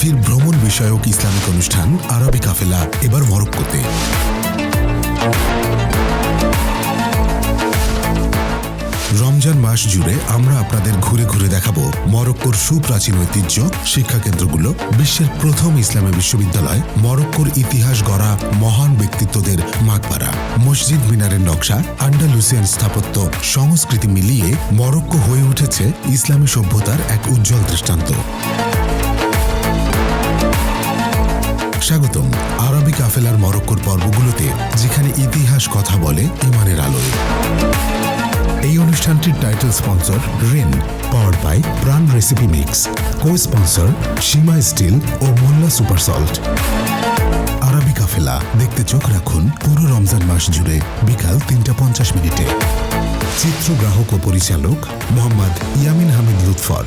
টিভির ভ্রমণ বিষয়ক ইসলামিক অনুষ্ঠান আরবি কাফেলা এবার মরক্কোতে। রমজান মাস জুড়ে আমরা আপনাদের ঘুরে ঘুরে দেখাবো মরক্কোর সুপ্রাচীন ঐতিহ্য, শিক্ষাকেন্দ্রগুলো, বিশ্বের প্রথম ইসলামী বিশ্ববিদ্যালয়, মরক্কোর ইতিহাস গড়া মহান ব্যক্তিত্বদের মাকবারা, মসজিদ মিনারের নকশা, আন্ডালুসিয়ান স্থাপত্য, সংস্কৃতি মিলিয়ে মরক্কো হয়ে উঠেছে ইসলামী সভ্যতার এক উজ্জ্বল দৃষ্টান্ত। স্বাগতম আরবি কাফেলার মরক্কোর পর্বগুলোতে, যেখানে ইতিহাস কথা বলে ইমানের আলোয়। এই অনুষ্ঠানটির টাইটেল স্পন্সর রেন, powered by Pran recipe mix, co sponsor Seema steel ও মোল্লা সুপার সল্ট। আরবি কাফেলা দেখতে চোখ রাখুন পুরো রমজান মাস জুড়ে বিকাল 3:50 চিত্রগ্রাহক ও পরিচালক মোহাম্মদ ইয়ামিন হামিদ লুৎফর।